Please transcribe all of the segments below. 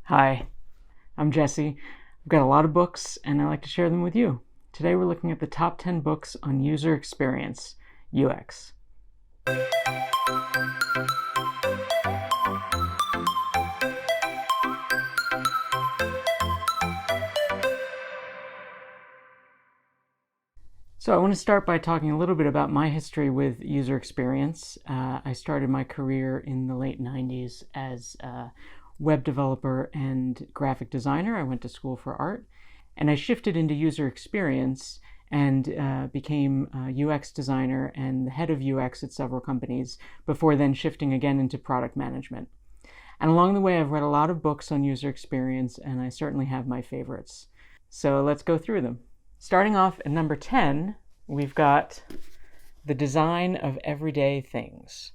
Hi, I'm Jesse. I've got a lot of books and I like to share them with you. Today we're looking at the top 10 books on user experience, UX. So I want to start by talking a little bit about my history with user experience. I started my career in the late 90s as a web developer and graphic designer. I went to school for art, and I shifted into user experience and became a UX designer and the head of UX at several companies before then shifting again into product management. And along the way, I've read a lot of books on user experience, and I certainly have my favorites. So let's go through them. Starting off at number 10, we've got The Design of Everyday Things.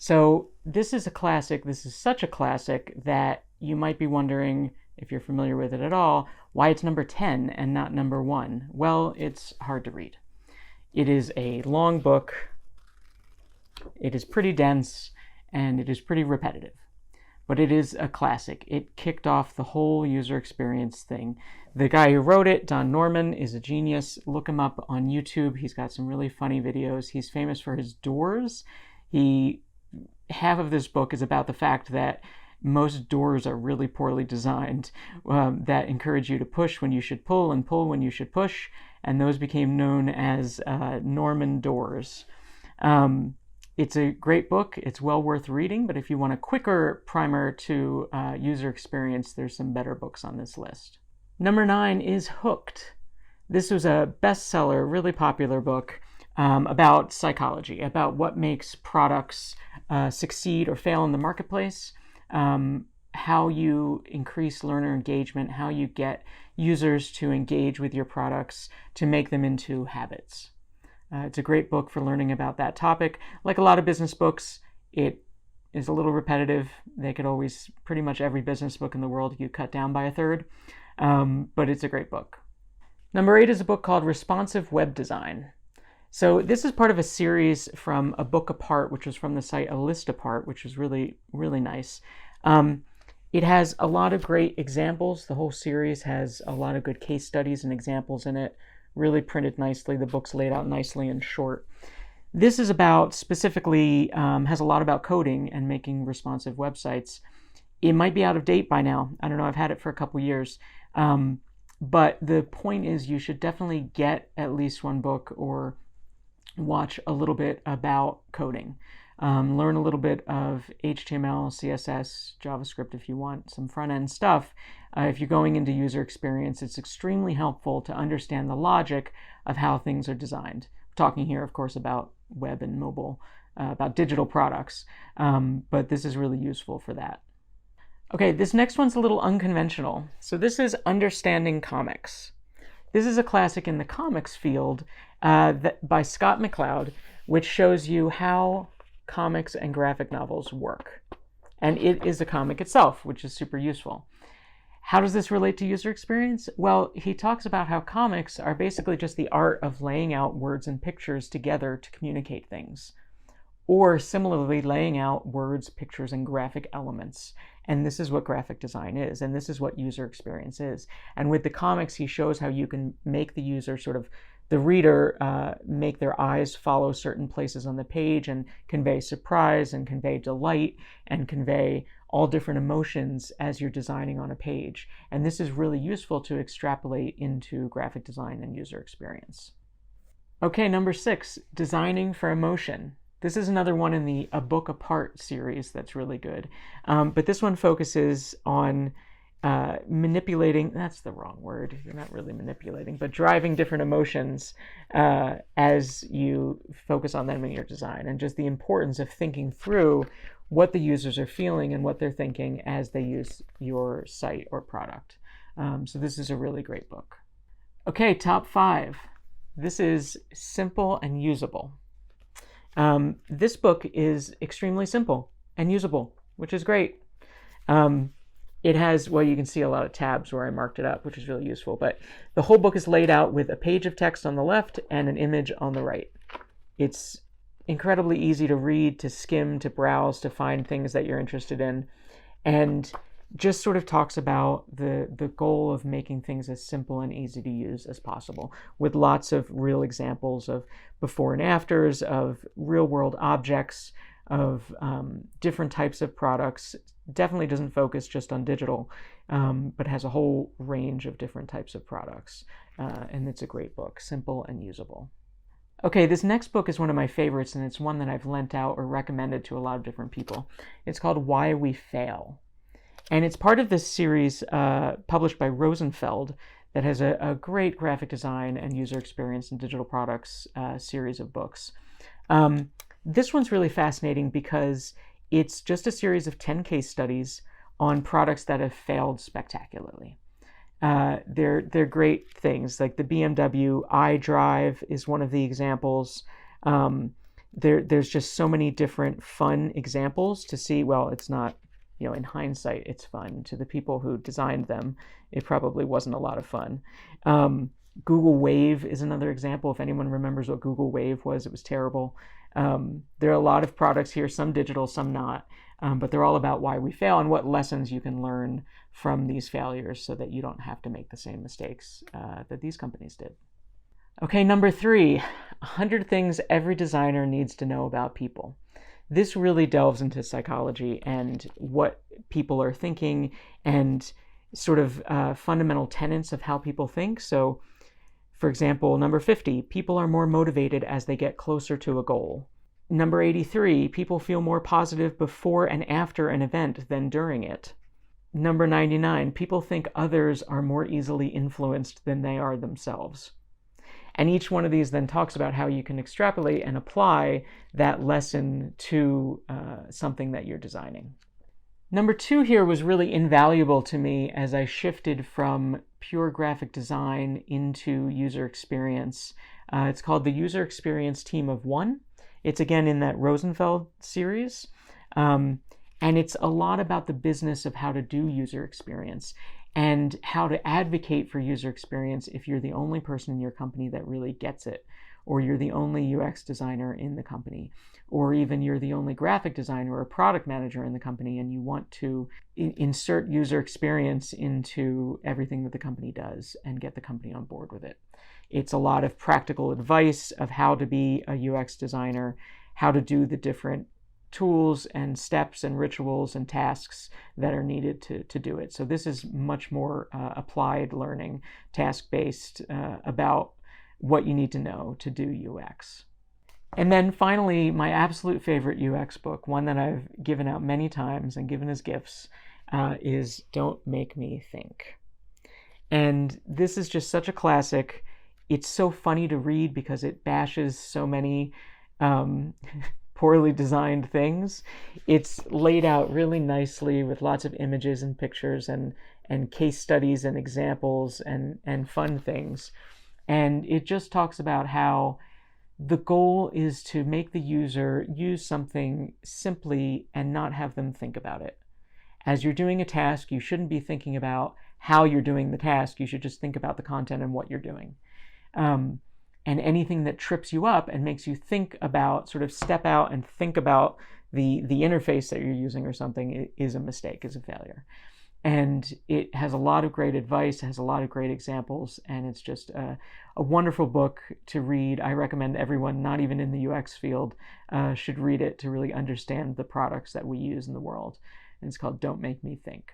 So this is a classic. This is such a classic that you might be wondering, if you're familiar with it at all, why it's number 10 and not number 1. Well, it's hard to read. It is a long book. It is pretty dense, and it is pretty repetitive. But it is a classic. It kicked off the whole user experience thing. The guy who wrote it, Don Norman, is a genius. Look him up on YouTube. He's got some really funny videos. He's famous for his doors. Half of this book is about the fact that most doors are really poorly designed, that encourage you to push when you should pull and pull when you should push, and those became known as Norman doors. It's a great book. It's well worth reading, but if you want a quicker primer to user experience, there's some better books on this list. Number 9 is Hooked. This was a bestseller, really popular book about psychology, about what makes products succeed or fail in the marketplace, how you increase learner engagement, how you get users to engage with your products to make them into habits. It's a great book for learning about that topic. Like a lot of business books, it is a little repetitive. They could always, pretty much every business book in the world, you cut down by a third, but it's a great book. Number 8 is a book called Responsive Web Design. So this is part of a series from A Book Apart, which was from the site A List Apart, which was really, really nice. It has a lot of great examples. The whole series has a lot of good case studies and examples in it. Really printed nicely. The book's laid out nicely and short. This is about specifically, has a lot about coding and making responsive websites. It might be out of date by now. I don't know. I've had it for a couple years. But the point is you should definitely get at least one book or watch a little bit about coding. Learn a little bit of HTML, CSS, JavaScript if you want some front-end stuff. If you're going into user experience, it's extremely helpful to understand the logic of how things are designed. We're talking here, of course, about web and mobile, about digital products, but this is really useful for that. Okay, this next one's a little unconventional. So this is Understanding Comics. This is a classic in the comics field by Scott McCloud, which shows you how comics and graphic novels work. And it is a comic itself, which is super useful. How does this relate to user experience? Well, he talks about how comics are basically just the art of laying out words and pictures together to communicate things. Or similarly, laying out words, pictures, and graphic elements. And this is what graphic design is, and this is what user experience is. And with the comics, he shows how you can make the user the reader make their eyes follow certain places on the page and convey surprise and convey delight and convey all different emotions as you're designing on a page. And this is really useful to extrapolate into graphic design and user experience. Okay, number 6, Designing for Emotion. This is another one in the A Book Apart series that's really good. But this one focuses on manipulating, that's the wrong word, you're not really manipulating, but driving different emotions as you focus on them in your design, and just the importance of thinking through what the users are feeling and what they're thinking as they use your site or product. So this is a really great book. Okay, top 5. This is Simple and Usable. This book is extremely simple and usable, which is great. It has, well, you can see a lot of tabs where I marked it up, which is really useful, but the whole book is laid out with a page of text on the left and an image on the right. It's incredibly easy to read, to skim, to browse, to find things that you're interested in. And just sort of talks about the goal of making things as simple and easy to use as possible, with lots of real examples of before and afters, of real world objects, of different types of products. Definitely doesn't focus just on digital, but has a whole range of different types of products. And it's a great book, simple and usable. Okay, this next book is one of my favorites, and it's one that I've lent out or recommended to a lot of different people. It's called Why We Fail. And it's part of this series published by Rosenfeld that has a great graphic design and user experience and digital products series of books. This one's really fascinating because it's just a series of 10 case studies on products that have failed spectacularly. They're great things, like the BMW iDrive is one of the examples. There's just so many different fun examples to see. Well, it's not, in hindsight, it's fun. To the people who designed them, it probably wasn't a lot of fun. Google Wave is another example. If anyone remembers what Google Wave was, it was terrible. There are a lot of products here, some digital, some not, but they're all about why we fail and what lessons you can learn from these failures so that you don't have to make the same mistakes that these companies did. Okay, number 3, 100 things every designer needs to know about people. This really delves into psychology and what people are thinking and sort of fundamental tenets of how people think. So, for example, number 50, people are more motivated as they get closer to a goal. Number 83, people feel more positive before and after an event than during it. Number 99, people think others are more easily influenced than they are themselves. And each one of these then talks about how you can extrapolate and apply that lesson to something that you're designing. Number 2 here was really invaluable to me as I shifted from pure graphic design into user experience. It's called the User Experience Team of One. It's again in that Rosenfeld series. And it's a lot about the business of how to do user experience and how to advocate for user experience if you're the only person in your company that really gets it, or you're the only UX designer in the company, or even you're the only graphic designer or product manager in the company and you want to insert user experience into everything that the company does and get the company on board with it. It's a lot of practical advice of how to be a UX designer, how to do the different tools and steps and rituals and tasks that are needed to do it. So this is much more applied learning, task-based, about what you need to know to do UX. And then finally, my absolute favorite UX book, one that I've given out many times and given as gifts, is Don't Make Me Think. And this is just such a classic. It's so funny to read because it bashes so many poorly designed things. It's laid out really nicely with lots of images and pictures and case studies and examples and fun things. And it just talks about how the goal is to make the user use something simply and not have them think about it. As you're doing a task, you shouldn't be thinking about how you're doing the task. You should just think about the content and what you're doing. And anything that trips you up and makes you think about, sort of step out and think about the interface that you're using or something is a mistake, is a failure. And it has a lot of great advice, has a lot of great examples, and it's just a wonderful book to read. I recommend everyone, not even in the UX field, should read it to really understand the products that we use in the world. And it's called Don't Make Me Think.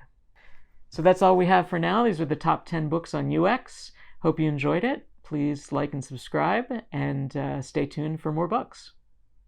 So that's all we have for now. These are the top 10 books on UX. Hope you enjoyed it. Please like and subscribe, and stay tuned for more books.